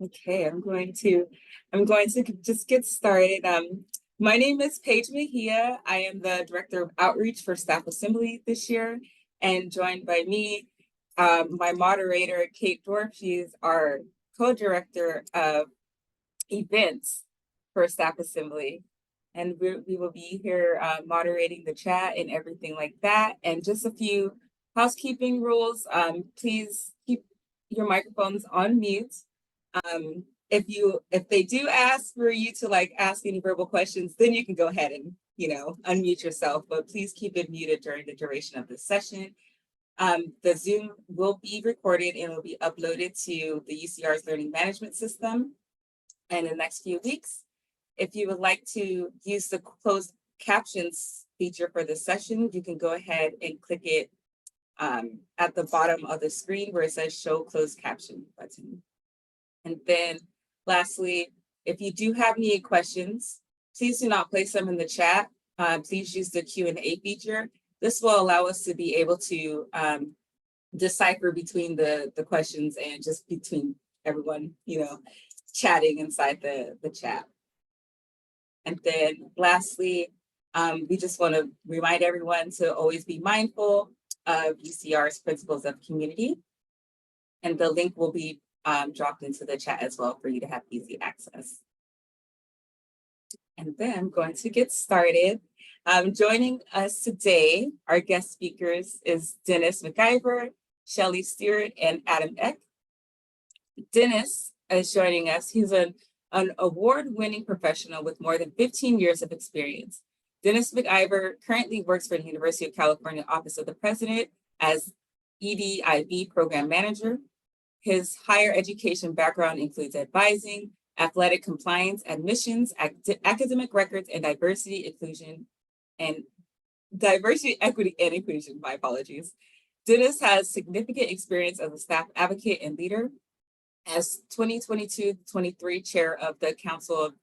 Okay, I'm going to just get started. My name is Paige Mejia. I am the Director of Outreach for Staff Assembly this year, and joined by me, my moderator, Kate Dorff. She is our co-director of events for Staff Assembly. And we will be here moderating the chat and everything like that. And just a few housekeeping rules. Please keep your microphones on mute. If they do ask for you to ask any verbal questions, then you can go ahead and unmute yourself, but please keep it muted during the duration of this session. The Zoom will be recorded and will be uploaded to the UCR's learning management system in the next few weeks. If you would like to use the closed captions feature for this session, you can go ahead and click it at the bottom of the screen where it says show closed caption button. And then lastly, if you do have any questions, please do not place them in the chat. Please use the Q&A feature. This will allow us to be able to decipher between the questions and just between everyone, chatting inside the chat. And then lastly, we just want to remind everyone to always be mindful of UCR's principles of community. And the link will be dropped into the chat as well for you to have easy access. And then I'm going to get started. Joining us today, our guest speakers is Dennis McIver, Shellee Stewart, and Adam Eck. Dennis is joining us. He's an award-winning professional with more than 15 years of experience. Dennis McIver currently works for the University of California Office of the President as EDIB Program Manager. His higher education background includes advising, athletic compliance, admissions, academic records, and diversity, equity, and inclusion, my apologies. Dennis has significant experience as a staff advocate and leader. As 2022-23 chair of the Council of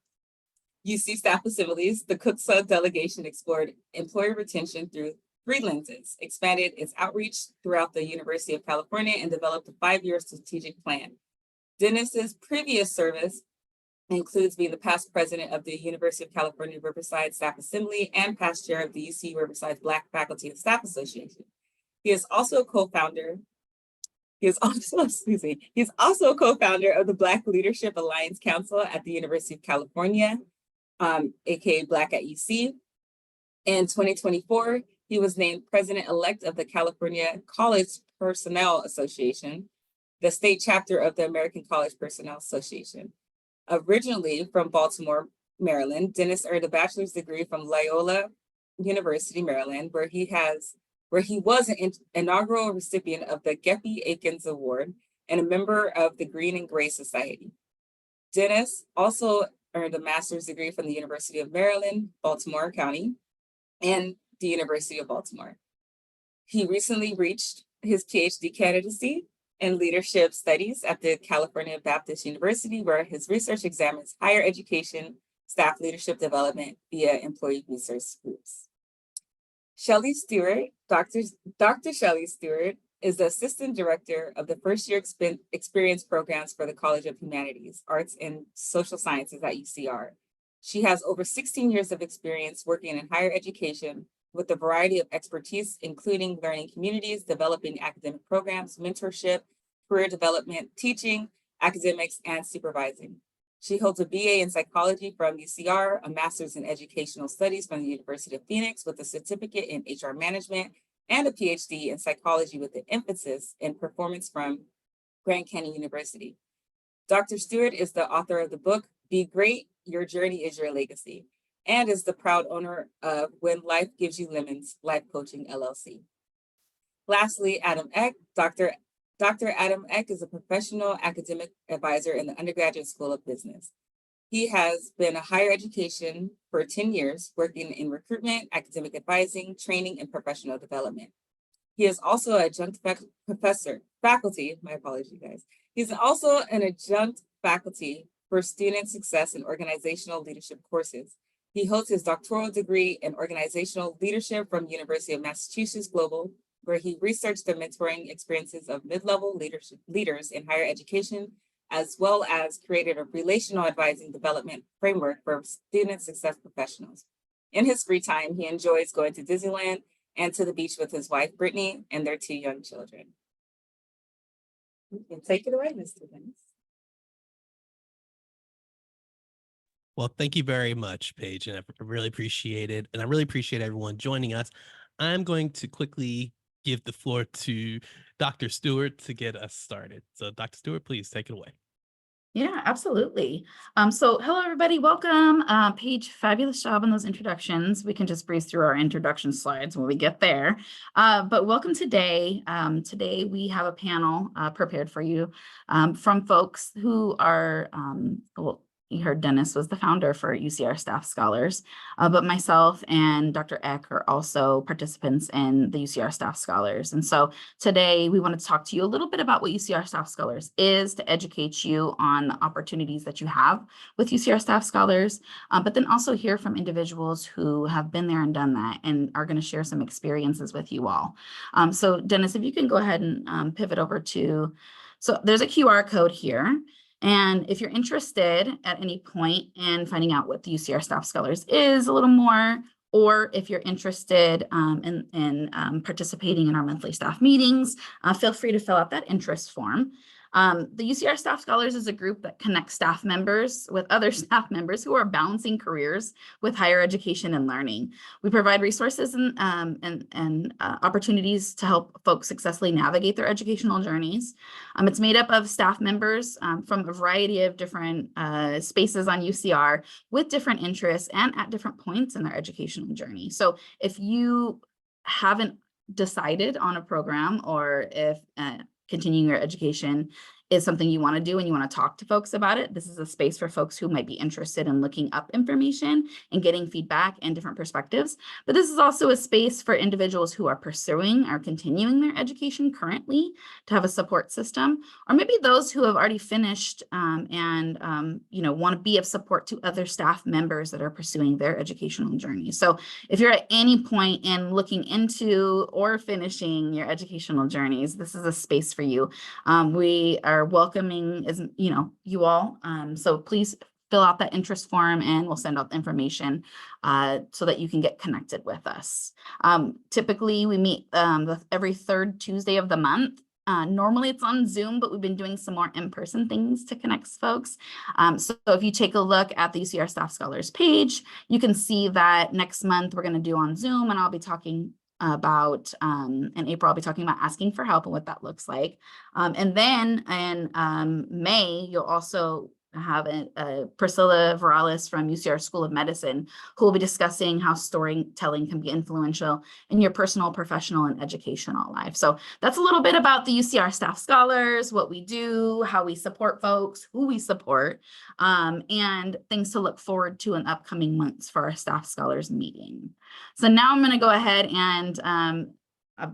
UC Staff Assemblies, the CUCSA delegation explored employee retention through 3 lenses, expanded its outreach throughout the University of California, and developed a 5-year strategic plan. Dennis's previous service includes being the past president of the University of California Riverside Staff Assembly and past chair of the UC Riverside Black Faculty and Staff Association. He is also a co-founder of the Black Leadership Alliance Council at the University of California, aka Black at UC. In 2024, he was named president-elect of the California College Personnel Association, the state chapter of the American College Personnel Association. Originally from Baltimore, Maryland, Dennis earned a bachelor's degree from Loyola University, Maryland, where he was an inaugural recipient of the Geppie-Aikens Award and a member of the Green and Gray Society. Dennis also earned a master's degree from the University of Maryland, Baltimore County, and the University of Baltimore. He recently reached his PhD candidacy in leadership studies at the California Baptist University, where his research examines higher education, staff leadership development via employee research groups. Shellee Stewart, Dr. Shellee Stewart, is the Assistant Director of the First Year Experience Programs for the College of Humanities, Arts, and Social Sciences at UCR. She has over 16 years of experience working in higher education with a variety of expertise, including learning communities, developing academic programs, mentorship, career development, teaching, academics, and supervising. She holds a BA in psychology from UCR, a master's in educational studies from the University of Phoenix with a certificate in HR management, and a PhD in psychology with an emphasis in performance from Grand Canyon University. Dr. Stewart is the author of the book, Be Great, Your Journey is Your Legacy, and is the proud owner of When Life Gives You Lemons, Life Coaching LLC. Lastly, Adam Eck. Dr. Adam Eck is a professional academic advisor in the Undergraduate School of Business. He has been in higher education for 10 years, working in recruitment, academic advising, training, and professional development. He is also an adjunct faculty, my apologies, guys. He's also an adjunct faculty for student success and organizational leadership courses. He holds his doctoral degree in organizational leadership from University of Massachusetts Global, where he researched the mentoring experiences of mid-level leaders in higher education, as well as created a relational advising development framework for student success professionals. In his free time, he enjoys going to Disneyland and to the beach with his wife, Brittany, and their 2 young children. You can take it away, Mr. Dennis. Well, thank you very much, Paige, and I really appreciate it. And I really appreciate everyone joining us. I'm going to quickly give the floor to Dr. Stewart to get us started. So Dr. Stewart, please take it away. Yeah, absolutely. So hello, everybody. Welcome. Paige, fabulous job on those introductions. We can just breeze through our introduction slides when we get there. But welcome today. Today we have a panel prepared for you from folks who are, well, you heard Dennis was the founder for UCR Staff Scholars, but myself and Dr. Eck are also participants in the UCR Staff Scholars. And so today we want to talk to you a little bit about what UCR Staff Scholars is, to educate you on the opportunities that you have with UCR Staff Scholars, but then also hear from individuals who have been there and done that and are going to share some experiences with you all. So Dennis, if you can go ahead and pivot over to, so there's a QR code here. And if you're interested at any point in finding out what the UCR Staff Scholars is a little more, or if you're interested in participating in our monthly staff meetings, feel free to fill out that interest form. The UCR Staff Scholars is a group that connects staff members with other staff members who are balancing careers with higher education and learning. We provide resources and opportunities to help folks successfully navigate their educational journeys. It's made up of staff members from a variety of different spaces on UCR with different interests and at different points in their educational journey. So if you haven't decided on a program, or if continuing your education is something you want to do and you want to talk to folks about it, this is a space for folks who might be interested in looking up information and getting feedback and different perspectives. But this is also a space for individuals who are pursuing or continuing their education currently to have a support system, or maybe those who have already finished and want to be of support to other staff members that are pursuing their educational journey. So if you're at any point in looking into or finishing your educational journeys, this is a space for you. We are welcoming you all. So please fill out that interest form and we'll send out the information so that you can get connected with us. Typically we meet every third Tuesday of the month. Normally it's on Zoom, but we've been doing some more in-person things to connect folks. So if you take a look at the UCR Staff Scholars page, you can see that next month we're going to do on Zoom, and I'll be talking about in April, I'll be talking about asking for help and what that looks like. And then in May, you'll also have Priscilla Varales from UCR School of Medicine, who will be discussing how storytelling can be influential in your personal, professional, and educational life. So that's a little bit about the UCR Staff Scholars, what we do, how we support folks, who we support, and things to look forward to in upcoming months for our Staff Scholars meeting. So now I'm going to go ahead and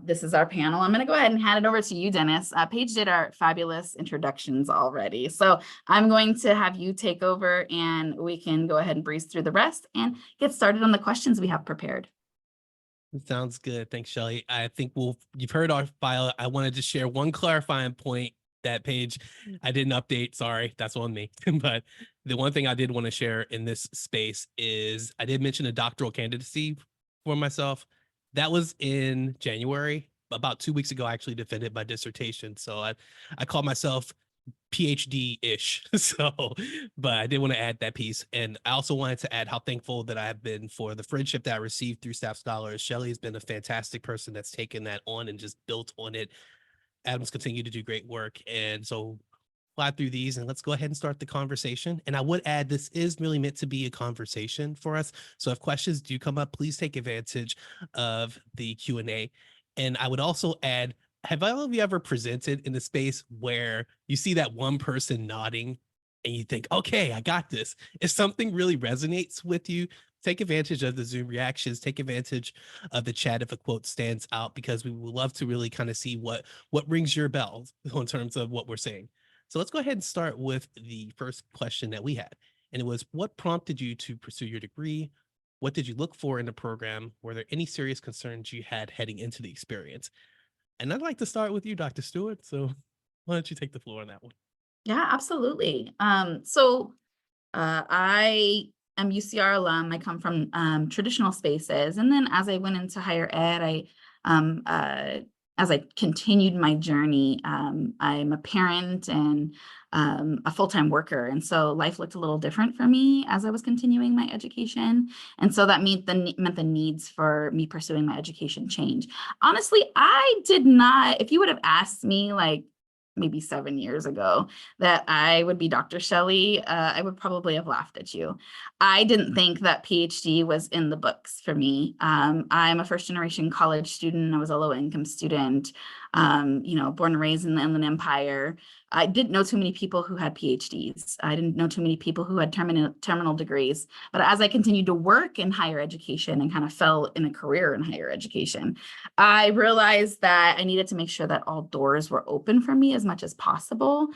this is our panel. I'm going to go ahead and hand it over to you, Dennis. Paige did our fabulous introductions already. So I'm going to have you take over and we can go ahead and breeze through the rest and get started on the questions we have prepared. Sounds good. Thanks, Shellee. I think you've heard our file. I wanted to share one clarifying point that Paige I didn't update. Sorry, that's on me. But the one thing I did want to share in this space is I did mention a doctoral candidacy for myself. That was in January. About 2 weeks ago, I actually defended my dissertation. So I call myself PhD-ish. But I did want to add that piece. And I also wanted to add how thankful that I have been for the friendship that I received through Staff Scholars. Shellee has been a fantastic person that's taken that on and just built on it. Adam's continued to do great work. And so fly through these and let's go ahead and start the conversation. And I would add, this is really meant to be a conversation for us. So if questions do come up, please take advantage of the Q&A. And I would also add, have all of you ever presented in a space where you see that one person nodding and you think, okay, I got this? If something really resonates with you, take advantage of the Zoom reactions, take advantage of the chat if a quote stands out, because we would love to really kind of see what rings your bell in terms of what we're saying. So let's go ahead and start with the first question that we had. And it was, what prompted you to pursue your degree? What did you look for in the program? Were there any serious concerns you had heading into the experience? And I'd like to start with you, Dr. Stewart. So why don't you take the floor on that one? Yeah, absolutely. I am UCR alum. I come from traditional spaces, and then as I went into higher ed, um, uh, as I continued my journey, I'm a parent and a full-time worker, and so life looked a little different for me as I was continuing my education, and so that meant the needs for me pursuing my education change. Honestly, I did not. If you would have asked me like maybe 7 years ago that I would be Dr. Shellee, I would probably have laughed at you. I didn't think that PhD was in the books for me. I'm a first generation college student. I was a low income student, born and raised in the Inland Empire. I didn't know too many people who had PhDs. I didn't know too many people who had terminal degrees. But as I continued to work in higher education and kind of fell in a career in higher education, I realized that I needed to make sure that all doors were open for me as much as possible.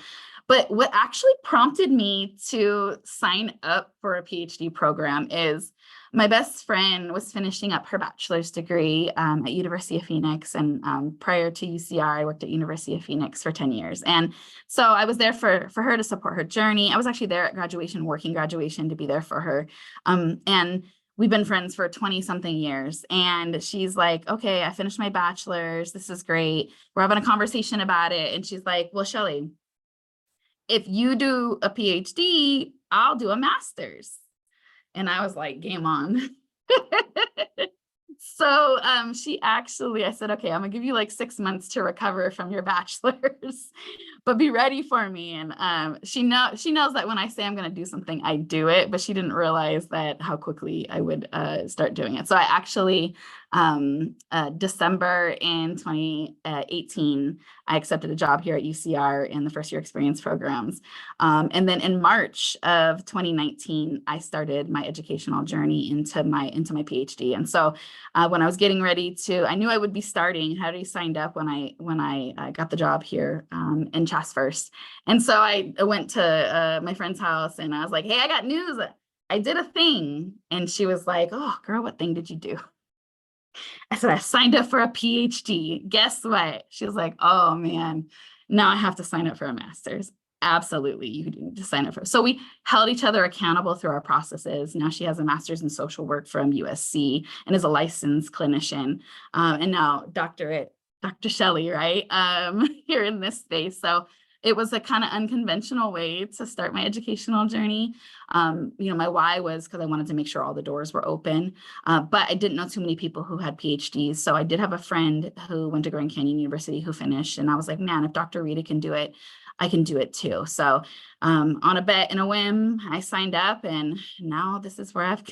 But what actually prompted me to sign up for a PhD program is my best friend was finishing up her bachelor's degree at University of Phoenix. And prior to UCR, I worked at University of Phoenix for 10 years. And so I was there for her to support her journey. I was actually there at graduation, working graduation to be there for her. And we've been friends for 20 something years. And she's like, okay, I finished my bachelor's. This is great. We're having a conversation about it. And she's like, well, Shellee, if you do a PhD, I'll do a master's. And I was like, game on. So I said, okay, I'm gonna give you like 6 months to recover from your bachelor's, but be ready for me. And she knows that when I say I'm gonna do something, I do it, but she didn't realize that how quickly I would start doing it. So I actually, December in 2018, I accepted a job here at UCR in the first year experience programs. And then in March of 2019, I started my educational journey into my PhD. And so when I was getting ready I knew I would be starting, had already signed up when I got the job here in Chas First. And so I went to my friend's house and I was like, hey, I got news. I did a thing. And she was like, oh, girl, what thing did you do? I said, I signed up for a PhD. Guess what? She was like, oh man, now I have to sign up for a master's. Absolutely, you need to sign up for. So we held each other accountable through our processes. Now she has a master's in social work from USC and is a licensed clinician. And now Dr. Shellee, right? Here in this space. So it was a kind of unconventional way to start my educational journey. My why was because I wanted to make sure all the doors were open. But I didn't know too many people who had PhDs. So I did have a friend who went to Grand Canyon University who finished. And I was like, man, if Dr. Rita can do it, I can do it too. So on a bet and a whim, I signed up and now this is where I've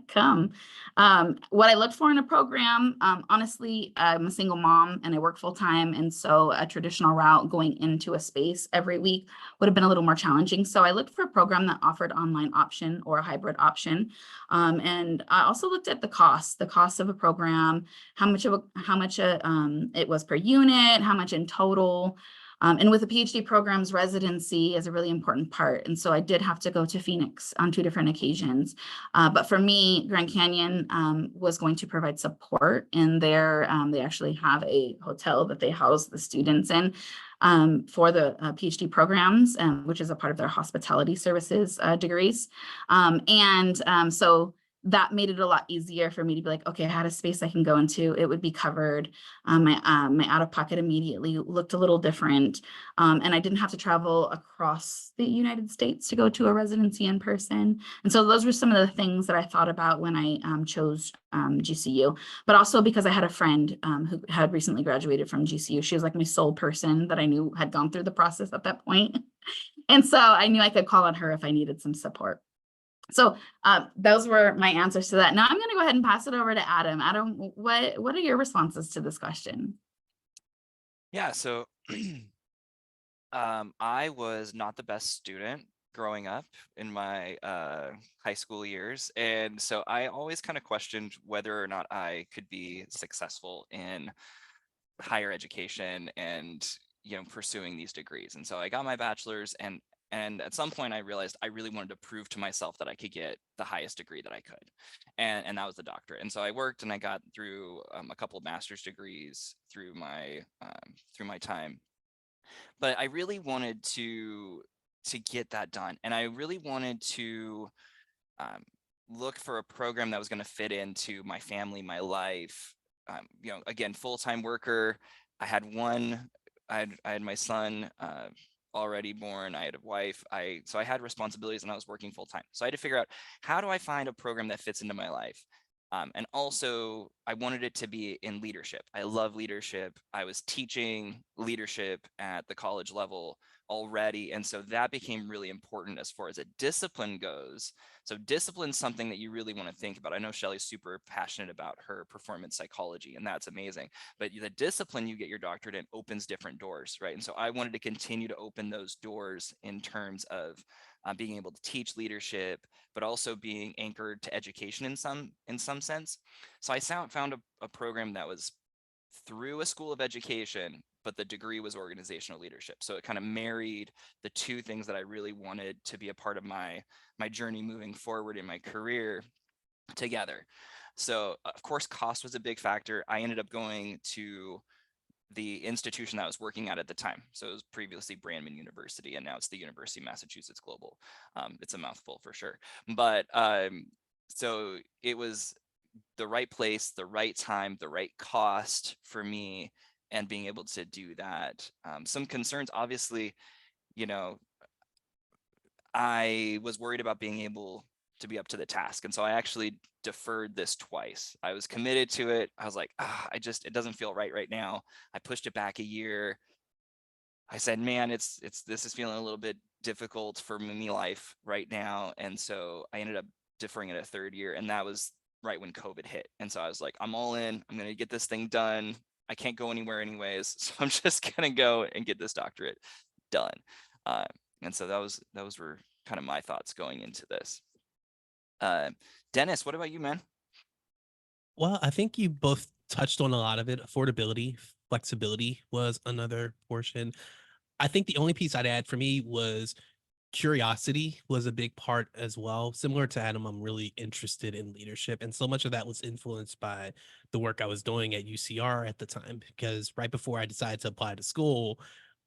come. What I looked for in a program, honestly, I'm a single mom and I work full time. And so a traditional route going into a space every week would have been a little more challenging. So I looked for a program that offered online option or a hybrid option. And I also looked at the cost of a program, how much it was per unit, how much in total. And with a PhD program's residency is a really important part. And so I did have to go to Phoenix on 2 different occasions. But for me, Grand Canyon was going to provide support in there. They actually have a hotel that they house the students in for the PhD programs, which is a part of their hospitality services degrees. So that made it a lot easier for me to be like, okay, I had a space I can go into. It would be covered. My out-of-pocket immediately looked a little different. And I didn't have to travel across the United States to go to a residency in person. And so those were some of the things that I thought about when I chose GCU, but also because I had a friend who had recently graduated from GCU. She was like my sole person that I knew had gone through the process at that point. And so I knew I could call on her if I needed some support. So those were my answers to that. Now I'm going to go ahead and pass it over to Adam. Adam, what are your responses to this question? Yeah, so I was not the best student growing up in my high school years. And so I always kind of questioned whether or not I could be successful in higher education and, pursuing these degrees. And so I got my bachelor's and at some point I realized I really wanted to prove to myself that I could get the highest degree that I could. And that was the doctorate. And so I worked and I got through a couple of master's degrees through my time. But I really wanted to get that done. And I really wanted to look for a program that was going to fit into my family, my life. You know, again, full-time worker. I had my son already born. I had a wife. So I had responsibilities and I was working full-time. So I had to figure out, how do I find a program that fits into my life? And also, I wanted it to be in leadership. I love leadership. I was teaching leadership at the college level already. And so that became really important as far as a discipline goes. So discipline is something that you really want to think about. I know Shellee's super passionate about her performance psychology, and that's amazing. But the discipline you get your doctorate in opens different doors, right? And so I wanted to continue to open those doors in terms of being able to teach leadership, but also being anchored to education in some sense. So I found a program that was through a school of education, but the degree was organizational leadership. So it kind of married the two things that I really wanted to be a part of my journey moving forward in my career together. So of course, cost was a big factor. I ended up going to the institution that I was working at the time. So it was previously Brandman University, and now it's the University of Massachusetts Global. It's a mouthful for sure. But so it was the right place, the right time, the right cost for me, and being able to do that. Some concerns, obviously, you know, I was worried about being able to be up to the task. And so I actually deferred this twice. I was committed to it. I was like, it doesn't feel right now. I pushed it back a year. I said, man, this is feeling a little bit difficult for me life right now. And so I ended up deferring it a third year. And that was right when COVID hit. And so I was like, I'm all in. I'm going to get this thing done. I can't go anywhere anyways. So I'm just going to go and get this doctorate done. And so those were kind of my thoughts going into this. Dennis, what about you, man? Well, I think you both touched on a lot of it. Affordability, flexibility was another portion. I think the only piece I'd add for me was curiosity was a big part as well. Similar to Adam, I'm really interested in leadership, and so much of that was influenced by the work I was doing at UCR at the time, because right before I decided to apply to school,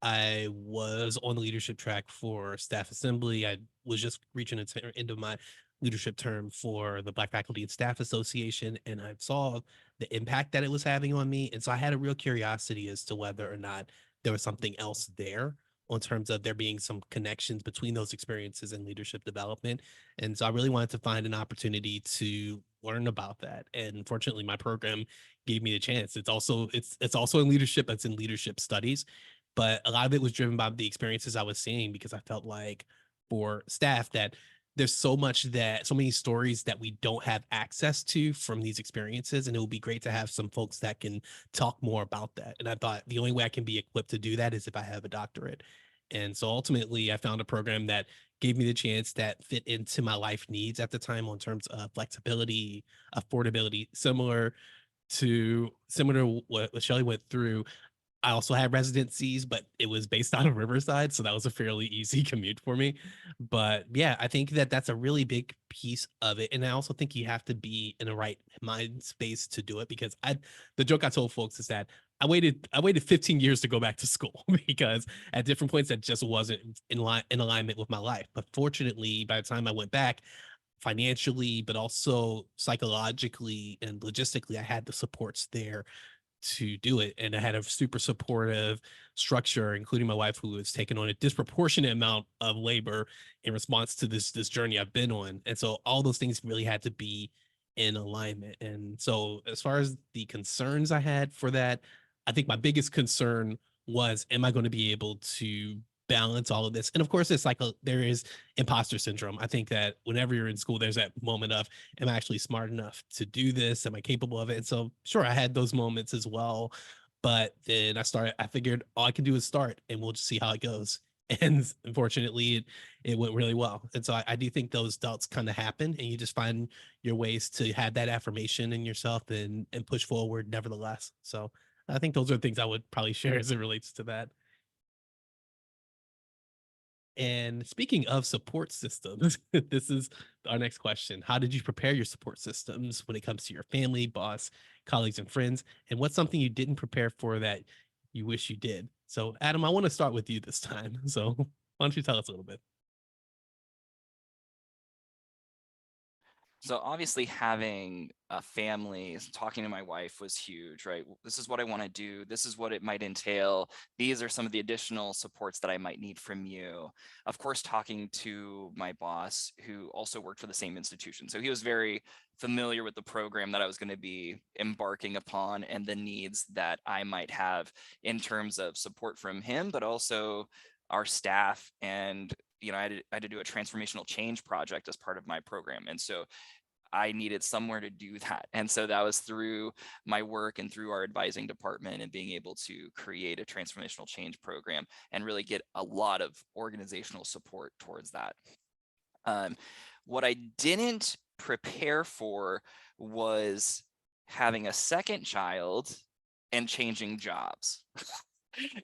I was on the leadership track for staff assembly. I was just reaching into my leadership term for the Black Faculty and Staff Association, and I saw the impact that it was having on me. And so I had a real curiosity as to whether or not there was something else there, in terms of there being some connections between those experiences and leadership development. And so I really wanted to find an opportunity to learn about that. And fortunately, my program gave me the chance. It's also in leadership. It's in leadership studies, but a lot of it was driven by the experiences I was seeing, because I felt like for staff that there's so many stories that we don't have access to from these experiences. And it would be great to have some folks that can talk more about that. And I thought the only way I can be equipped to do that is if I have a doctorate. And so ultimately I found a program that gave me the chance that fit into my life needs at the time, on terms of flexibility, affordability, similar to what Shellee went through. I also had residencies, but it was based out of Riverside, so that was a fairly easy commute for me. But yeah, I think that that's a really big piece of it, and I also think you have to be in the right mind space to do it, because the joke I told folks is that I waited 15 years to go back to school because at different points that just wasn't in alignment with my life. But fortunately, by the time I went back, financially, but also psychologically and logistically, I had the supports there to do it. And I had a super supportive structure, including my wife, who has taken on a disproportionate amount of labor in response to this journey I've been on. And so all those things really had to be in alignment. And so as far as the concerns I had for that, I think my biggest concern was, am I going to be able to balance all of this? And of course, it's like there is imposter syndrome. I think that whenever you're in school, there's that moment of, am I actually smart enough to do this? Am I capable of it? And so sure, I had those moments as well. But then I figured all I can do is start, and we'll just see how it goes. And unfortunately, it went really well. And so I do think those doubts kind of happen, and you just find your ways to have that affirmation in yourself and push forward nevertheless. So I think those are things I would probably share as it relates to that. And speaking of support systems, this is our next question. How did you prepare your support systems when it comes to your family, boss, colleagues, and friends? And what's something you didn't prepare for that you wish you did? So, Adam, I want to start with you this time. So, Why don't you tell us a little bit? So obviously having a family, talking to my wife was huge, right? This is what I want to do. This is what it might entail. These are some of the additional supports that I might need from you. Of course, talking to my boss, who also worked for the same institution. So he was very familiar with the program that I was going to be embarking upon and the needs that I might have in terms of support from him, but also our staff. And I had to do a transformational change project as part of my program. And so I needed somewhere to do that. And so that was through my work and through our advising department and being able to create a transformational change program and really get a lot of organizational support towards that. What I didn't prepare for was having a second child and changing jobs.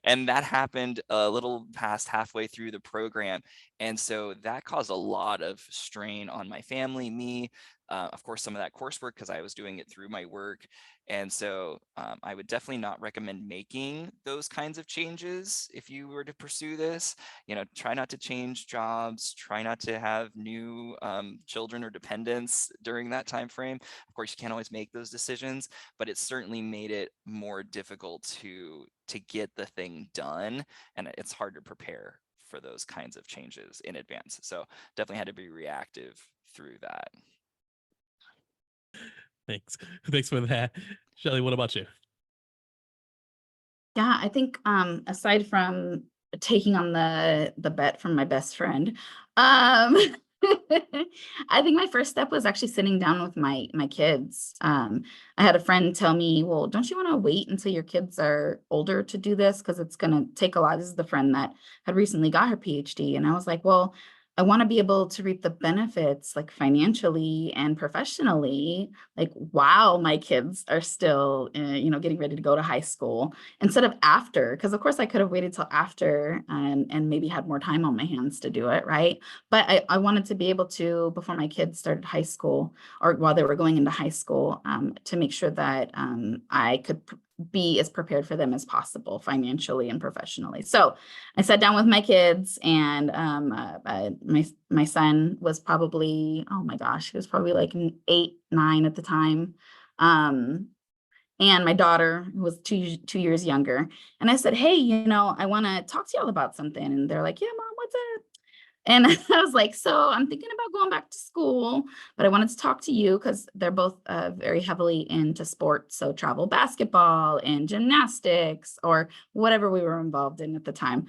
And that happened a little past halfway through the program. And so that caused a lot of strain on my family, me, of course, some of that coursework because I was doing it through my work. And so I would definitely not recommend making those kinds of changes if you were to pursue this. Try not to change jobs, try not to have new children or dependents during that time frame. Of course, you can't always make those decisions, but it certainly made it more difficult to get the thing done. And it's hard to prepare for those kinds of changes in advance. So definitely had to be reactive through that. Thanks. Thanks for that. Shellee, what about you? Yeah, I think aside from taking on the bet from my best friend, I think my first step was actually sitting down with my kids. I had a friend tell me, well, don't you want to wait until your kids are older to do this? Because it's going to take a lot. This is the friend that had recently got her PhD. And I was like, well, I want to be able to reap the benefits like financially and professionally, like while my kids are still, getting ready to go to high school instead of after, because of course I could have waited till after and maybe had more time on my hands to do it, right? But I wanted to be able to, before my kids started high school or while they were going into high school, to make sure that I could be as prepared for them as possible financially and professionally. So I sat down with my kids and my son was probably, oh my gosh, he was probably like 8, 9 at the time. And my daughter was two years younger. And I said, hey, I want to talk to y'all about something. And they're like, yeah, Mom, what's up? And I was like, so I'm thinking about going back to school, but I wanted to talk to you because they're both very heavily into sports. So travel basketball and gymnastics or whatever we were involved in at the time.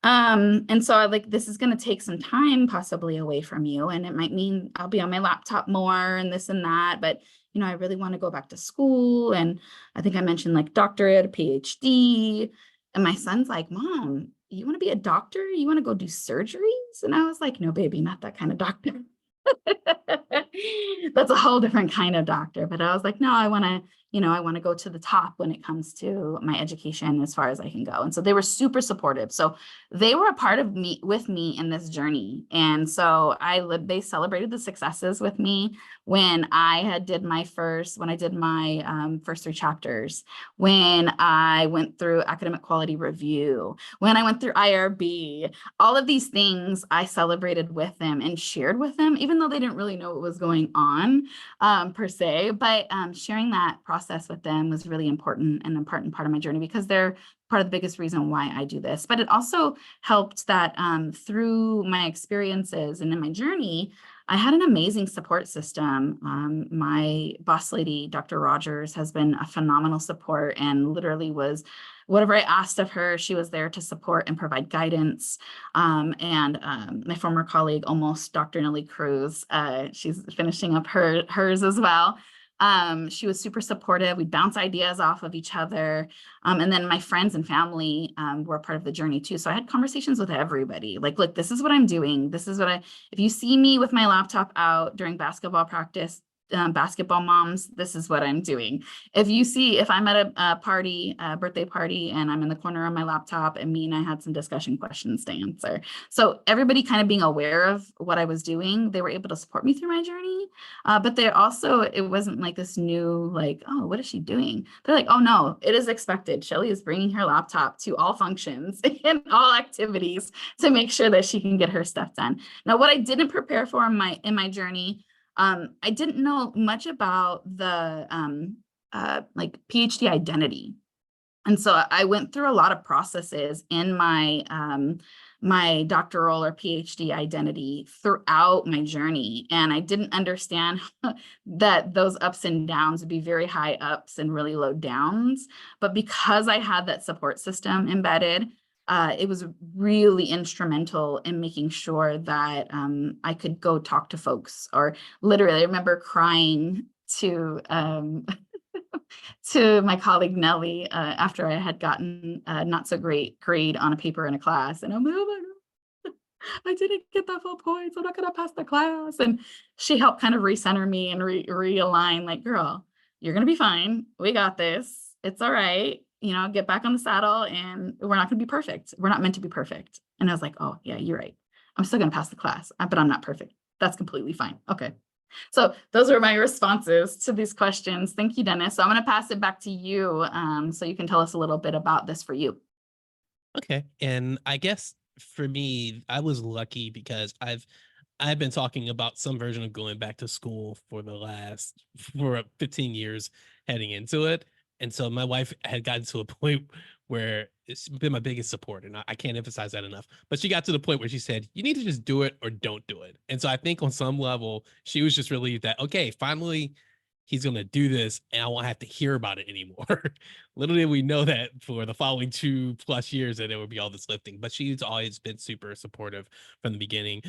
And so I like, this is going to take some time possibly away from you. And it might mean I'll be on my laptop more and this and that, but I really want to go back to school. And I think I mentioned like doctorate, PhD. And my son's like, Mom, you want to be a doctor? You want to go do surgeries? And I was like, no, baby, not that kind of doctor. That's a whole different kind of doctor. But I was like, no, I want to go to the top when it comes to my education as far as I can go. And so they were super supportive. So they were a part of me with me in this journey. And so they celebrated the successes with me when I did my first 3 chapters, when I went through academic quality review, when I went through IRB, all of these things I celebrated with them and shared with them, even though they didn't really know what was going on per se, but sharing that process with them was really important and an important part of my journey because they're part of the biggest reason why I do this. But it also helped that through my experiences and in my journey, I had an amazing support system. My boss lady, Dr. Rogers, has been a phenomenal support and literally was whatever I asked of her, she was there to support and provide guidance. And my former colleague, almost Dr. Nellie Cruz, she's finishing up hers as well. She was super supportive. We'd bounce ideas off of each other. And then my friends and family were part of the journey too. So I had conversations with everybody. Like, look, this is what I'm doing. This is if you see me with my laptop out during basketball practice, basketball moms, this is what I'm doing. If I'm at a party, a birthday party, and I'm in the corner on my laptop, and me and I had some discussion questions to answer. So everybody kind of being aware of what I was doing, they were able to support me through my journey. But they also, it wasn't like this new, like, oh, what is she doing? They're like, oh no, it is expected. Shellee is bringing her laptop to all functions and all activities to make sure that she can get her stuff done. Now, what I didn't prepare for in my journey, I didn't know much about the like PhD identity. And so I went through a lot of processes in my my doctoral or PhD identity throughout my journey. And I didn't understand that those ups and downs would be very high ups and really low downs. But because I had that support system embedded, it was really instrumental in making sure that I could go talk to folks, or literally, I remember crying to to my colleague Nellie after I had gotten a not so great grade on a paper in a class, and I'm like, oh my God, I didn't get that full points. I'm not gonna pass the class. And she helped kind of recenter me and realign, like, girl, you're gonna be fine. We got this. It's all right. You know, get back on the saddle, and we're not gonna be perfect. We're not meant to be perfect. And I was like, oh yeah, you're right. I'm still gonna pass the class, but I'm not perfect. That's completely fine. Okay. So those are my responses to these questions. Thank you, Dennis. So I'm going to pass it back to you so you can tell us a little bit about this for you. Okay. And I guess for me, I was lucky because I've been talking about some version of going back to school for 15 years heading into it. And so my wife had gotten to a point where it's been my biggest support, and I can't emphasize that enough. But she got to the point where she said, you need to just do it or don't do it. And so I think on some level, she was just relieved that, okay, finally he's going to do this and I won't have to hear about it anymore. Little did we know that for the following 2+ years that there would be all this lifting, but she's always been super supportive from the beginning.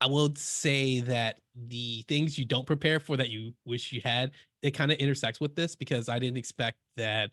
I will say that the things you don't prepare for that you wish you had, it kind of intersects with this, because I didn't expect that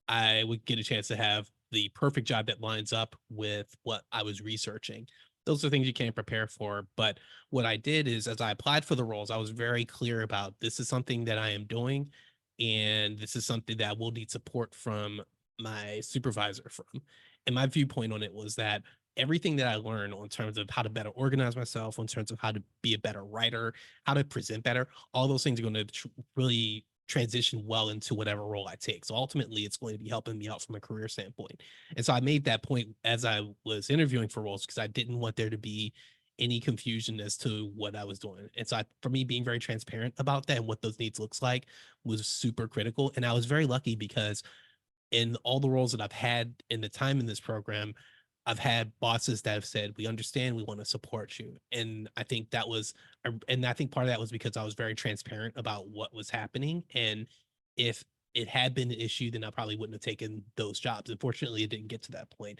I would get a chance to have the perfect job that lines up with what I was researching. Those are things you can't prepare for. But what I did is, as I applied for the roles, I was very clear about, this is something that I am doing, and this is something that I will need support from my supervisor from. And my viewpoint on it was that everything that I learned in terms of how to better organize myself, in terms of how to be a better writer, how to present better, all those things are going to really transition well into whatever role I take. So ultimately, it's going to be helping me out from a career standpoint. And so I made that point as I was interviewing for roles, because I didn't want there to be any confusion as to what I was doing. And so for me, being very transparent about that and what those needs looks like was super critical. And I was very lucky because in all the roles that I've had in the time in this program, I've had bosses that have said, we understand, we want to support you. And I think that was, and I think part of that was because I was very transparent about what was happening. And if it had been an issue, then I probably wouldn't have taken those jobs. Unfortunately, it didn't get to that point.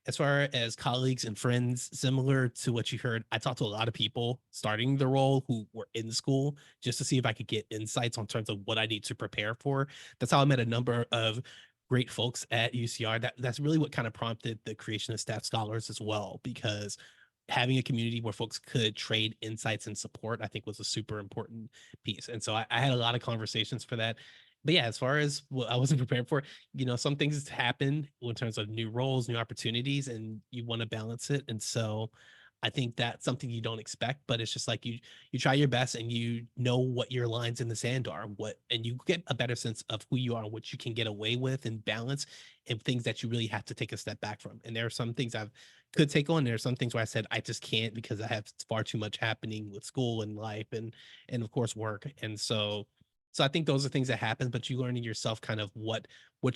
As far as colleagues and friends, similar to what you heard, I talked to a lot of people starting the role who were in school, just to see if I could get insights on terms of what I need to prepare for. That's how I met a number of great folks at UCR. That's really what kind of prompted the creation of Staff Scholars as well, because having a community where folks could trade insights and support, I think, was a super important piece. And so I had a lot of conversations for that. But yeah, as far as what I wasn't prepared for, some things happen in terms of new roles, new opportunities, and you want to balance it. And so I think that's something you don't expect, but it's just like you try your best, and you know what your lines in the sand are, and you get a better sense of who you are and what you can get away with and balance, and things that you really have to take a step back from. And there are some things I could take on. There are some things where I said I just can't, because I have far too much happening with school and life and of course work. And so I think those are things that happen, but you learning yourself kind of what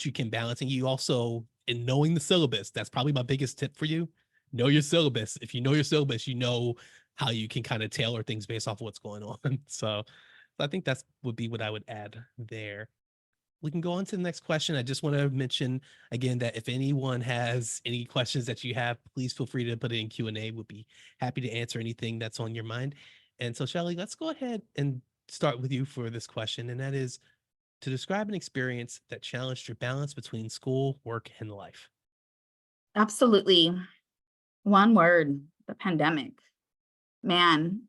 you can balance. And you also, in knowing the syllabus, that's probably my biggest tip for you. Know your syllabus. If you know your syllabus, you know how you can kind of tailor things based off of what's going on. So I think that's would be what I would add there. We can go on to the next question. I just want to mention again that if anyone has any questions that you have, please feel free to put it in Q&A. We'll be happy to answer anything that's on your mind. And so, Shellee, let's go ahead and start with you for this question. And that is to describe an experience that challenged your balance between school, work, and life. Absolutely. One word, the pandemic. Man,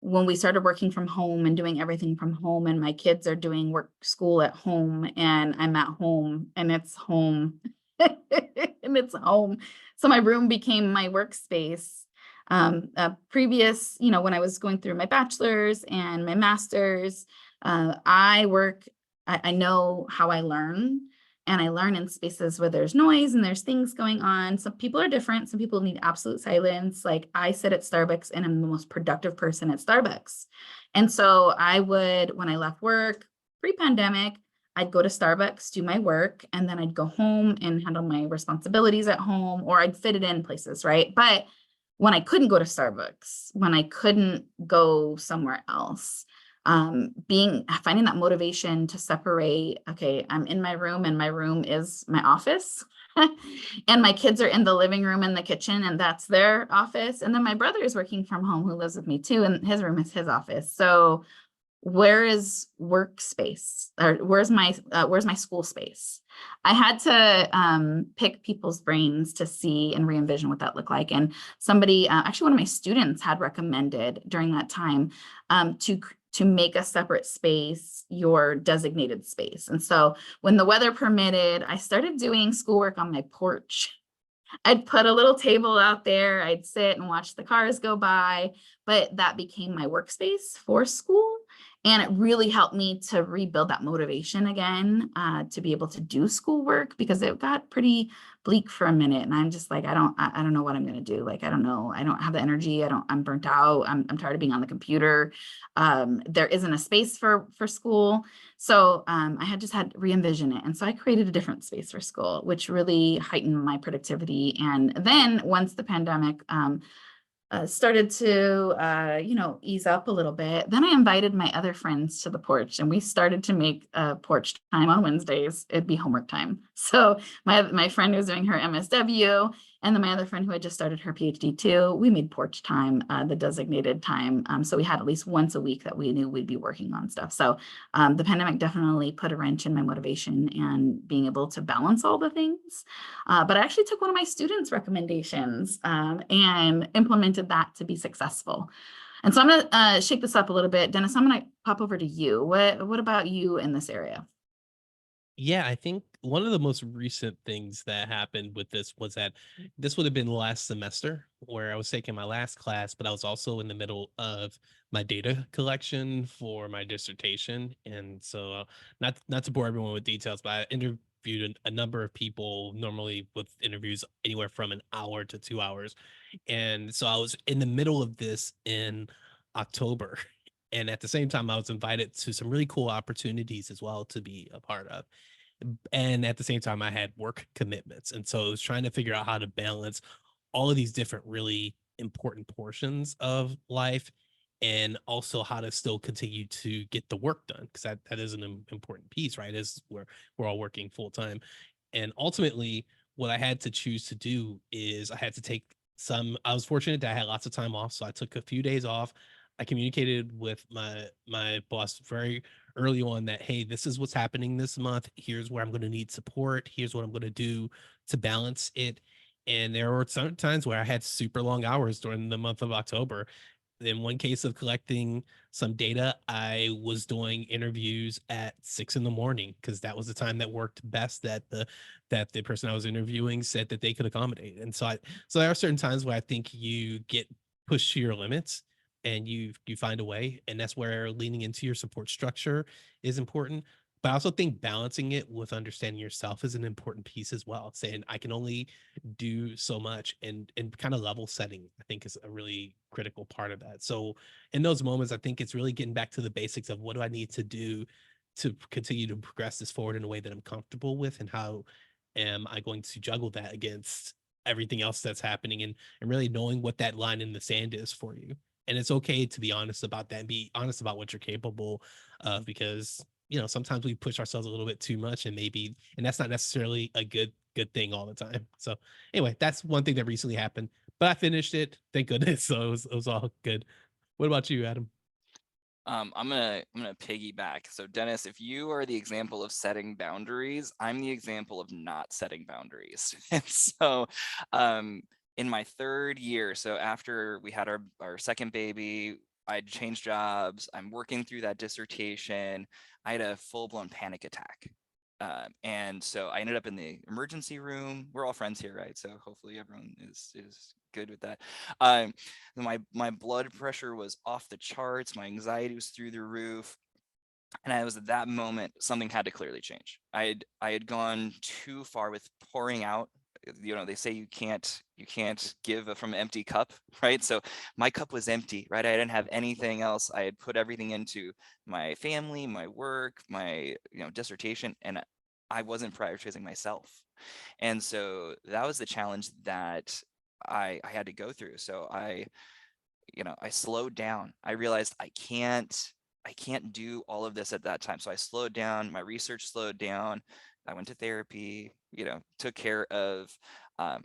when we started working from home and doing everything from home, and my kids are doing school at home, and I'm at home, and it's home and it's home. So my room became my workspace. Previous, when I was going through my bachelor's and my master's, I know how I learn, and I learn in spaces where there's noise and there's things going on. Some people are different. Some people need absolute silence. Like, I sit at Starbucks and I'm the most productive person at Starbucks. And so I would, when I left work pre-pandemic, I'd go to Starbucks, do my work, and then I'd go home and handle my responsibilities at home, or I'd fit it in places, right? But when I couldn't go to Starbucks, when I couldn't go somewhere else, finding that motivation to separate, okay, I'm in my room and my room is my office. And my kids are in the living room and the kitchen, and that's their office. And then my brother is working from home, who lives with me too, and his room is his office. So where is workspace, or where's my school space? I had to pick people's brains to see and re-envision what that looked like. And somebody, actually one of my students, had recommended during that time to make a separate space your designated space. And so when the weather permitted, I started doing schoolwork on my porch. I'd put a little table out there, I'd sit and watch the cars go by, but that became my workspace for school. And it really helped me to rebuild that motivation again, to be able to do schoolwork, because it got pretty bleak for a minute. And I'm just like, I don't know what I'm going to do. Like, I don't know. I don't have the energy. I'm burnt out. I'm tired of being on the computer. There isn't a space for school. So I had to re-envision it. And so I created a different space for school, which really heightened my productivity. And then once the pandemic started to, ease up a little bit, then I invited my other friends to the porch, and we started to make porch time on Wednesdays. It'd be homework time. So my friend who was doing her MSW, and then my other friend who had just started her PhD too, we made porch time the designated time. So we had at least once a week that we knew we'd be working on stuff. So the pandemic definitely put a wrench in my motivation and being able to balance all the things. But I actually took one of my students' recommendations and implemented that to be successful. And so I'm going to shake this up a little bit. Dennis, I'm going to pop over to you. What about you in this area? Yeah, I think one of the most recent things that happened with this was that this would have been last semester, where I was taking my last class, but I was also in the middle of my data collection for my dissertation. And so not to bore everyone with details, but I interviewed a number of people, normally with interviews anywhere from an hour to 2 hours. And so I was in the middle of this in October. And at the same time, I was invited to some really cool opportunities as well to be a part of. And at the same time, I had work commitments. And so I was trying to figure out how to balance all of these different really important portions of life, and also how to still continue to get the work done, because that is an important piece, right? Is we're all working full time. And ultimately, what I had to choose to do is I was fortunate that I had lots of time off. So I took a few days off. I communicated with my boss very early on that, hey, this is what's happening this month. Here's where I'm going to need support. Here's what I'm going to do to balance it. And there were some times where I had super long hours during the month of October. In one case of collecting some data, I was doing interviews at 6 a.m. because that was the time that worked best, that the person I was interviewing said that they could accommodate. And so there are certain times where I think you get pushed to your limits, and you find a way, and that's where leaning into your support structure is important. But I also think balancing it with understanding yourself is an important piece as well, saying I can only do so much, and kind of level setting, I think, is a really critical part of that. So in those moments, I think it's really getting back to the basics of what do I need to do to continue to progress this forward in a way that I'm comfortable with, and how am I going to juggle that against everything else that's happening, and really knowing what that line in the sand is for you. And it's okay to be honest about that, and be honest about what you're capable of, because sometimes we push ourselves a little bit too much, and that's not necessarily a good thing all the time. So anyway, that's one thing that recently happened, but I finished it, thank goodness. So it was all good. What about you, Adam? I'm gonna piggyback. So Dennis, if you are the example of setting boundaries, I'm the example of not setting boundaries. And so in my third year, so after we had our second baby, I'd changed jobs. I'm working through that dissertation. I had a full-blown panic attack. And so I ended up in the emergency room. We're all friends here, right? So hopefully everyone is good with that. My blood pressure was off the charts. My anxiety was through the roof. And I was at that moment, something had to clearly change. I had gone too far with pouring out. You know, they say you can't give from an empty cup, right? So my cup was empty, right? I didn't have anything else. I had put everything into my family, my work, my dissertation, and I wasn't prioritizing myself. And so that was the challenge that I had to go through. So I slowed down. I realized I can't do all of this at that time. So I slowed down, my research slowed down. I went to therapy, took care of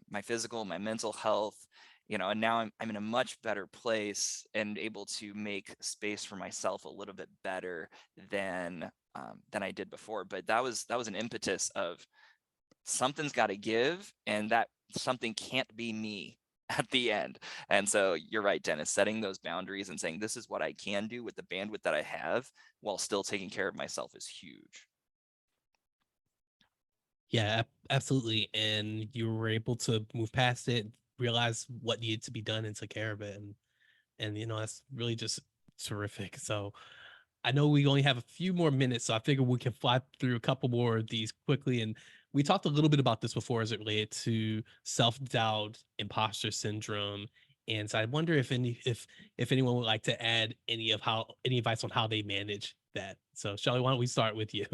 my physical, my mental health, and now I'm in a much better place and able to make space for myself a little bit better than I did before. But that was an impetus of something's got to give, and that something can't be me at the end. And so you're right, Dennis, setting those boundaries and saying, this is what I can do with the bandwidth that I have while still taking care of myself is huge. Yeah, absolutely. And you were able to move past it, realize what needed to be done, and took care of it. And that's really just terrific. So I know we only have a few more minutes, so I figure we can fly through a couple more of these quickly. And we talked a little bit about this before as it related to self-doubt, imposter syndrome. And so I wonder if anyone would like to add any advice on how they manage that. So Shellee, why don't we start with you?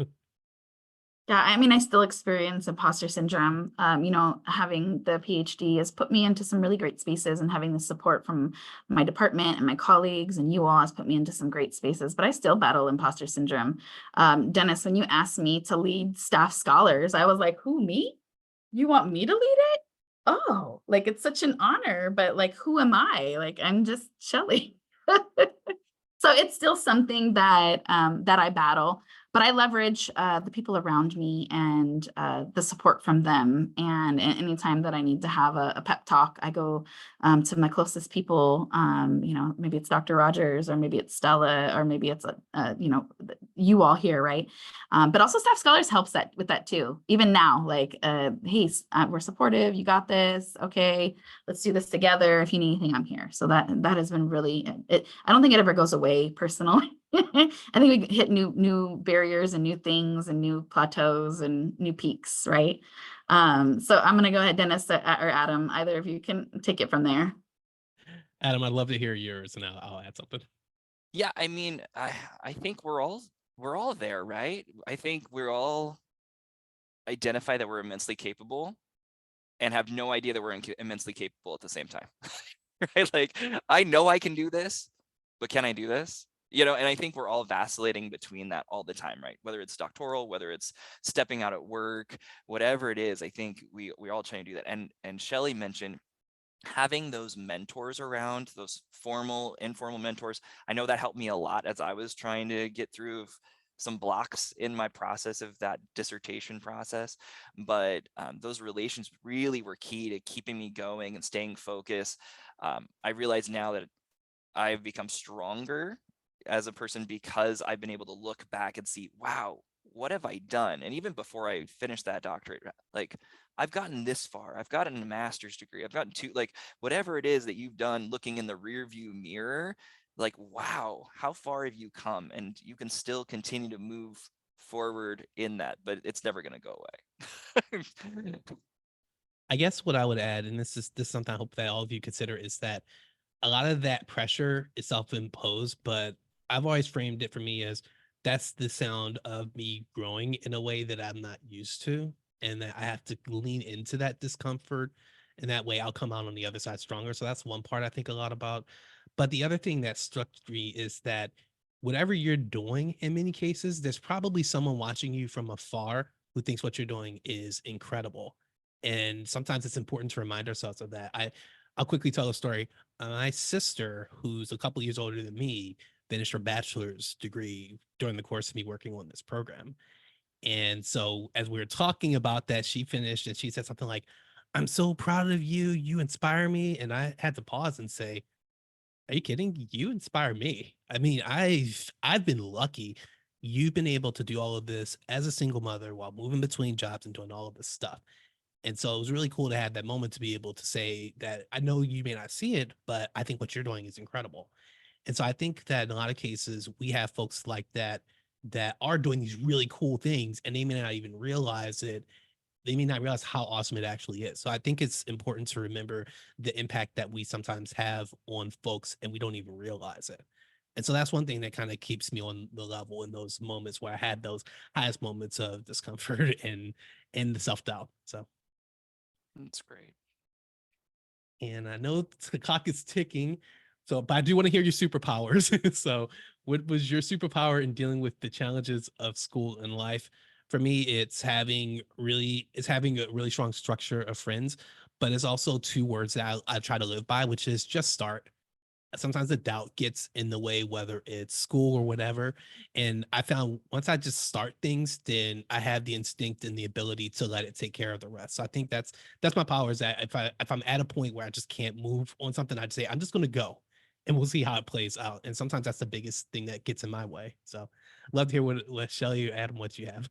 Yeah, I mean, I still experience imposter syndrome. Having the PhD has put me into some really great spaces, and having the support from my department and my colleagues and you all has put me into some great spaces, but I still battle imposter syndrome. Dennis, when you asked me to lead staff scholars, I was like, who, me? You want me to lead it? Oh, like, it's such an honor, but like, who am I? Like, I'm just Shellee. So it's still something that I battle, but I leverage the people around me and the support from them. And anytime that I need to have a pep talk, I go to my closest people. Maybe it's Dr. Rogers, or maybe it's Stella, or maybe it's you all here, right? But also Staff Scholars helps with that too. Even now, like, hey, we're supportive. You got this. Okay, let's do this together. If you need anything, I'm here. So that has been really I don't think it ever goes away personally. I think we hit new barriers and new things and new plateaus and new peaks, right? So I'm going to go ahead, Dennis or Adam, either of you can take it from there. Adam, I'd love to hear yours, and I'll add something. Yeah, I mean, I think we're all there, right? I think we're all identify that we're immensely capable and have no idea that we're immensely capable at the same time. Right? Like, I know I can do this, but can I do this? And I think we're all vacillating between that all the time, right? Whether it's doctoral, whether it's stepping out at work, whatever it is, I think we all try to do that. And Shellee mentioned having those mentors around, those formal, informal mentors. I know that helped me a lot as I was trying to get through some blocks in my process of that dissertation process. But those relations really were key to keeping me going and staying focused. I realize now that I've become stronger as a person because I've been able to look back and see, wow, what have I done? And even before I finished that doctorate, like, I've gotten this far. I've gotten a master's degree. I've gotten to, like, whatever it is that you've done, looking in the rear view mirror, like, wow, how far have you come? And you can still continue to move forward in that, but it's never going to go away. I guess what I would add, and this is something I hope that all of you consider, is that a lot of that pressure is self-imposed, but I've always framed it for me as that's the sound of me growing in a way that I'm not used to, and that I have to lean into that discomfort, and that way I'll come out on the other side stronger. So that's one part I think a lot about. But the other thing that struck me is that whatever you're doing, in many cases, there's probably someone watching you from afar who thinks what you're doing is incredible. And sometimes it's important to remind ourselves of that. I'll quickly tell a story. My sister, who's a couple years older than me, finished her bachelor's degree during the course of me working on this program. And so as we were talking about that, she finished and she said something like, "I'm so proud of you. You inspire me." And I had to pause and say, Are you kidding? You inspire me. I mean, I've been lucky. You've been able to do all of this as a single mother while moving between jobs and doing all of this stuff. And so it was really cool to have that moment to be able to say that I know you may not see it, but I think what you're doing is incredible. And so I think that in a lot of cases, we have folks like that that are doing these really cool things and they may not even realize it. They may not realize how awesome it actually is. So I think it's important to remember the impact that we sometimes have on folks and we don't even realize it. And so that's one thing that kind of keeps me on the level in those moments where I had those highest moments of discomfort and the self-doubt. So That's great. and I know the clock is ticking. So, but I do want to hear your superpowers. So, what was your superpower in dealing with the challenges of school and life? For me, it's having a really strong structure of friends, but it's also two words that I try to live by, which is just start. Sometimes the doubt gets in the way, whether it's school or whatever. And I found once I just start things, then I have the instinct and the ability to let it take care of the rest. So I think that's my power, is that if I'm at a point where I just can't move on something, I'd say I'm just gonna go and we'll see how it plays out. And sometimes that's the biggest thing that gets in my way. So love to hear what Shellee or Adam, what you have.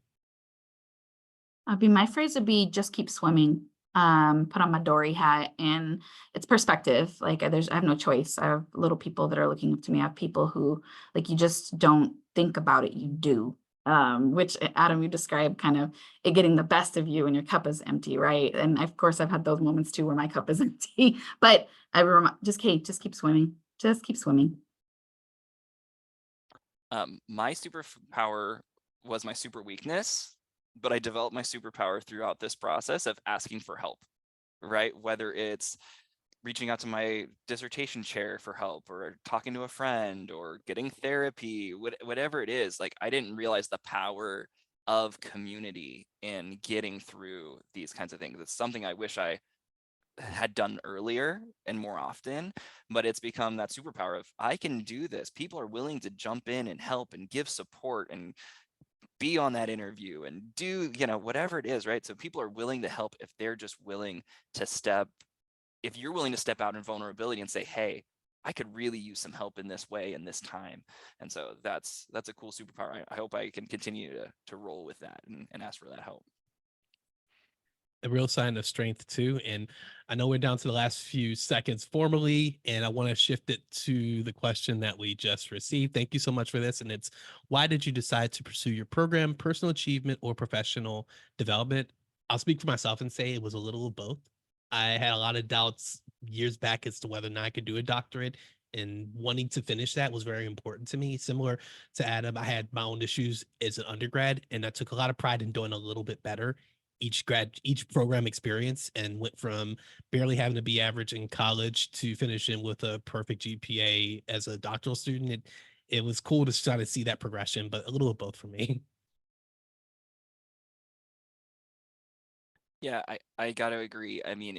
My phrase would be just keep swimming. Put on my Dory hat, and it's perspective. Like I have no choice. I have little people that are looking up to me. I have people who like you just don't think about it, you do. Which Adam, you described kind of it getting the best of you and your cup is empty, right? And of course I've had those moments too where my cup is empty, but just keep swimming. Just keep swimming. My superpower was my super weakness, but I developed my superpower throughout this process of asking for help, right? Whether it's reaching out to my dissertation chair for help or talking to a friend or getting therapy, whatever it is, like I didn't realize the power of community in getting through these kinds of things. It's something I wish I had done earlier and more often, but it's become that superpower of I can do this. People are willing to jump in and help and give support and be on that interview and do, whatever it is, right? So people are willing to help if they're just willing to if you're willing to step out in vulnerability and say, hey, I could really use some help in this way in this time. And so that's a cool superpower. I hope I can continue to roll with that and ask for that help. A real sign of strength too. And I know we're down to the last few seconds formally, and I want to shift it to the question that we just received. Thank you so much for this. And it's, why did you decide to pursue your program, personal achievement or professional development? I'll speak for myself and say it was a little of both. I had a lot of doubts years back as to whether or not I could do a doctorate, and wanting to finish that was very important to me. Similar to Adam, I had my own issues as an undergrad, and I took a lot of pride in doing a little bit better each program experience, and went from barely having to be average in college to finishing with a perfect GPA as a doctoral student. It was cool to try to see that progression, but a little of both for me. Yeah, I gotta agree. I mean,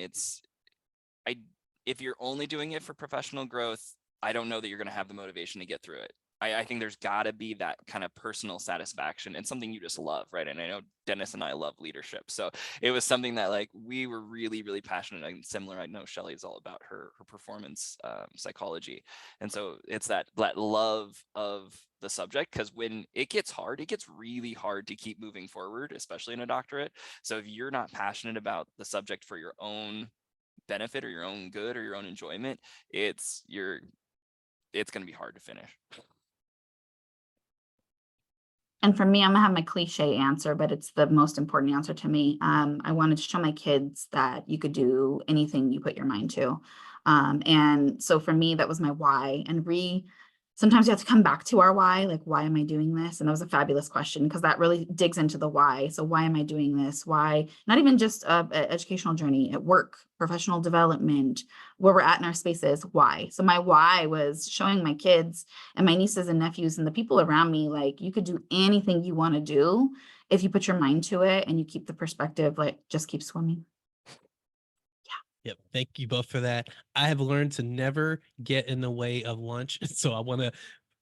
if you're only doing it for professional growth, I don't know that you're gonna have the motivation to get through it. I think there's gotta be that kind of personal satisfaction and something you just love, right? And I know Dennis and I love leadership. So it was something that like we were really, really passionate and similar. I know Shellee is all about her performance psychology. And so it's that love of the subject, because when it gets hard, it gets really hard to keep moving forward, especially in a doctorate. So if you're not passionate about the subject for your own benefit or your own good or your own enjoyment, it's going to be hard to finish. And for me, I'm gonna have my cliche answer, but it's the most important answer to me. I wanted to show my kids that you could do anything you put your mind to. And so for me, that was my why. And sometimes you have to come back to our why, like, why am I doing this? And that was a fabulous question, because that really digs into the why. So why am I doing this? Why, not even just educational journey, at work, professional development, where we're at in our spaces, why? So my why was showing my kids and my nieces and nephews and the people around me, like, you could do anything you want to do if you put your mind to it and you keep the perspective, like, just keep swimming. Yep. Thank you both for that. I have learned to never get in the way of lunch. So I want to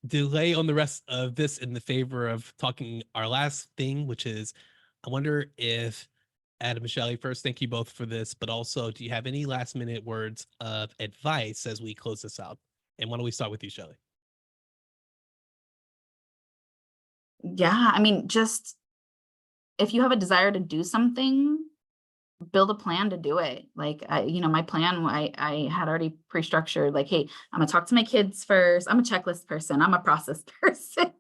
delay on the rest of this in the favor of talking our last thing, which is, I wonder if Adam and Shellee, first, thank you both for this, but also, do you have any last minute words of advice as we close this out? And why don't we start with you, Shellee? Yeah, I mean, just if you have a desire to do something, build a plan to do it. Like, my plan, I had already pre-structured, like, hey, I'm gonna talk to my kids first. I'm a checklist person. I'm a process person.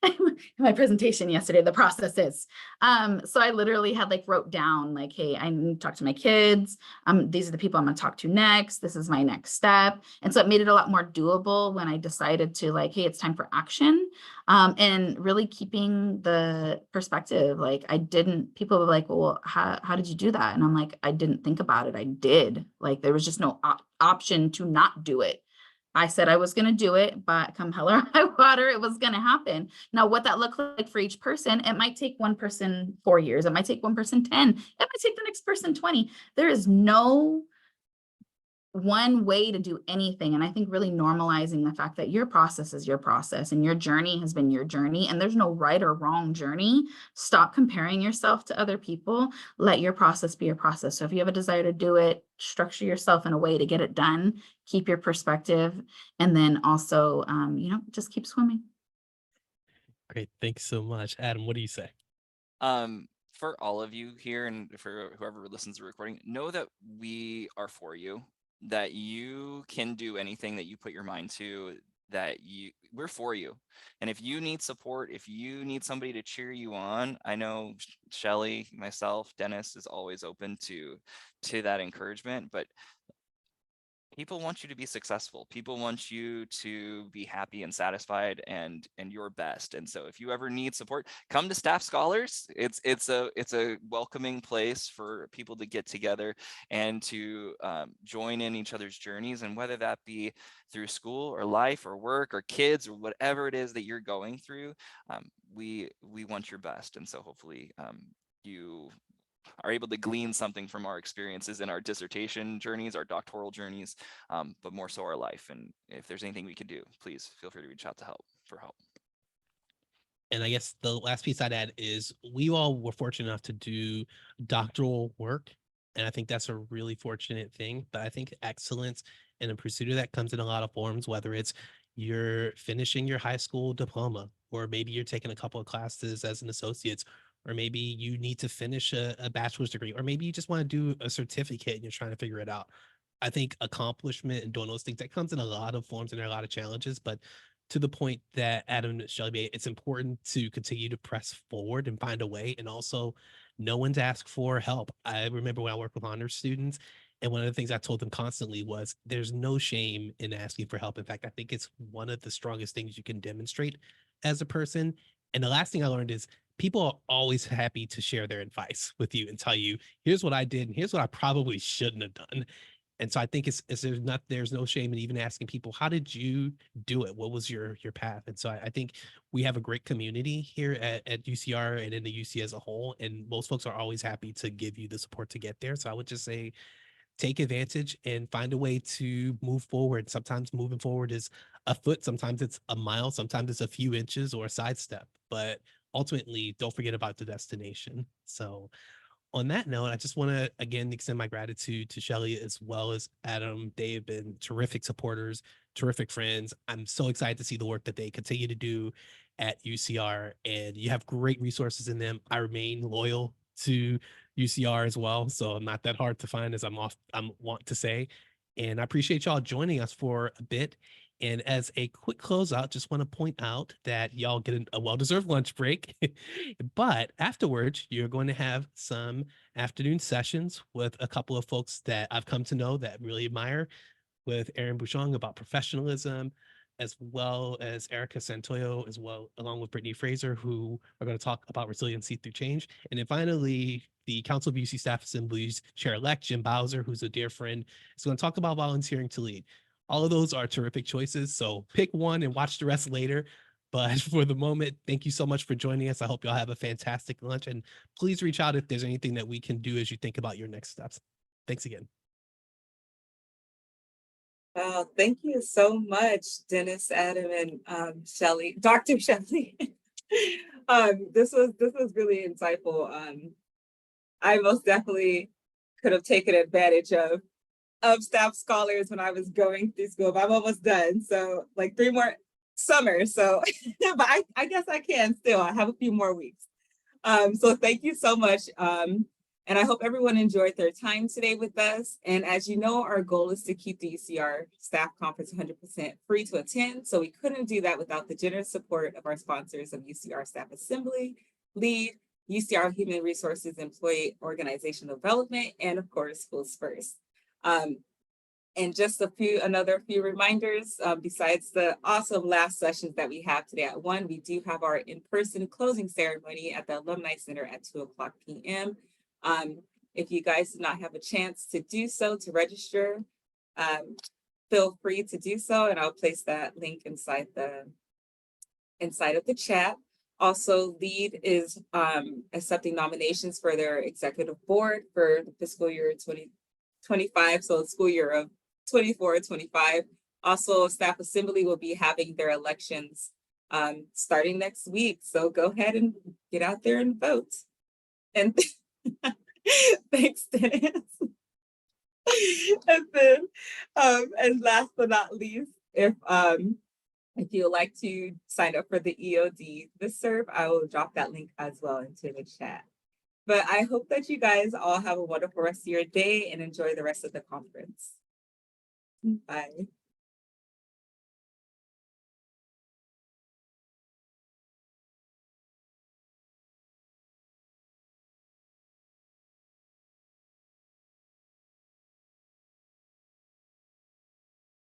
In my presentation yesterday, the process is. So I literally had wrote down like, hey, I need to talk to my kids. These are the people I'm gonna talk to next. This is my next step. And so it made it a lot more doable when I decided to hey, it's time for action. And really keeping the perspective. People were like, well, how did you do that? And I'm like, I didn't think about it. I did. There was just no option to not do it. I said I was going to do it, but come hell or high water, it was going to happen. Now, what that looked like for each person, it might take one person 4 years. It might take one person 10. It might take the next person 20. There is no one way to do anything. And I think really normalizing the fact that your process is your process and your journey has been your journey and there's no right or wrong journey. Stop comparing yourself to other people. Let your process be your process. So if you have a desire to do it, structure yourself in a way to get it done, keep your perspective, and then also, just keep swimming. Great. Thanks so much. Adam, what do you say? For all of you here and for whoever listens to the recording, know that we are for you, that you can do anything that you put your mind to, we're for you. And if you need support, if you need somebody to cheer you on, I know Shellee, myself, Dennis is always open to that encouragement, but people want you to be successful. People want you to be happy and satisfied and your best. And so if you ever need support, come to Staff Scholars. It's a welcoming place for people to get together and to join in each other's journeys. And whether that be through school or life or work or kids or whatever it is that you're going through, we want your best. And so hopefully you are able to glean something from our experiences in our dissertation journeys, our doctoral journeys, but more so our life. And if there's anything we could do, please feel free to reach out for help. And I guess the last piece I'd add is we all were fortunate enough to do doctoral work. And I think that's a really fortunate thing. But I think excellence and the pursuit of that comes in a lot of forms, whether it's you're finishing your high school diploma, or maybe you're taking a couple of classes as an associate's, or maybe you need to finish a bachelor's degree, or maybe you just want to do a certificate and you're trying to figure it out. I think accomplishment and doing those things, that comes in a lot of forms and there are a lot of challenges, but to the point that Adam and Shellee made, it's important to continue to press forward and find a way, and also know when to ask for help. I remember when I worked with honors students, and one of the things I told them constantly was there's no shame in asking for help. In fact, I think it's one of the strongest things you can demonstrate as a person. And the last thing I learned is people are always happy to share their advice with you and tell you, here's what I did and here's what I probably shouldn't have done. And so I think there's no shame in even asking people, how did you do it? What was your path? And so I think we have a great community here at UCR and in the UC as a whole. And most folks are always happy to give you the support to get there. So I would just say, take advantage and find a way to move forward. Sometimes moving forward is a foot, sometimes it's a mile, sometimes it's a few inches or a sidestep, but ultimately don't forget about the destination. So on that note, I just want to again extend my gratitude to Shellee as well as Adam. They have been terrific supporters, terrific friends. I'm so excited to see the work that they continue to do at UCR, and you have great resources in them. I remain loyal to UCR as well, so I'm not that hard to find as I'm want to say. And I appreciate y'all joining us for a bit. And as a quick closeout, just want to point out that y'all get a well-deserved lunch break, but afterwards, you're going to have some afternoon sessions with a couple of folks that I've come to know that really admire, with Erin Bouchon about professionalism, as well as Erica Santoyo, as well, along with Brittany Fraser, who are going to talk about resiliency through change. And then finally, the Council of UC Staff Assembly's Chair-elect, Jim Bowser, who's a dear friend, is going to talk about volunteering to lead. All of those are terrific choices. So pick one and watch the rest later. But for the moment, thank you so much for joining us. I hope y'all have a fantastic lunch, and please reach out if there's anything that we can do as you think about your next steps. Thanks again. Thank you so much, Dennis, Adam, and Shellee, Dr. Shellee. This was really insightful. I most definitely could have taken advantage of of staff scholars when I was going through school, but I'm almost done. So like 3 more summers. So, but I guess I can still. I have a few more weeks. So thank you so much. And I hope everyone enjoyed their time today with us. And as you know, our goal is to keep the UCR staff conference 100% free to attend. So we couldn't do that without the generous support of our sponsors of UCR Staff Assembly, LEAD, UCR Human Resources Employee Organizational Development, and of course, Schools First. And just another few reminders, besides the awesome last sessions that we have today at 1, we do have our in-person closing ceremony at the Alumni Center at 2:00 p.m. If you guys did not have a chance to do so, to register, feel free to do so, and I'll place that link inside of the chat. Also, LEAD is accepting nominations for their executive board for the fiscal year 2025, so the school year of 24-25. Also, Staff Assembly will be having their elections starting next week. So go ahead and get out there and vote. And thanks, Dennis. And then, and last but not least, if you would like to sign up for the EOD listserv, I will drop that link as well into the chat. But I hope that you guys all have a wonderful rest of your day and enjoy the rest of the conference. Bye.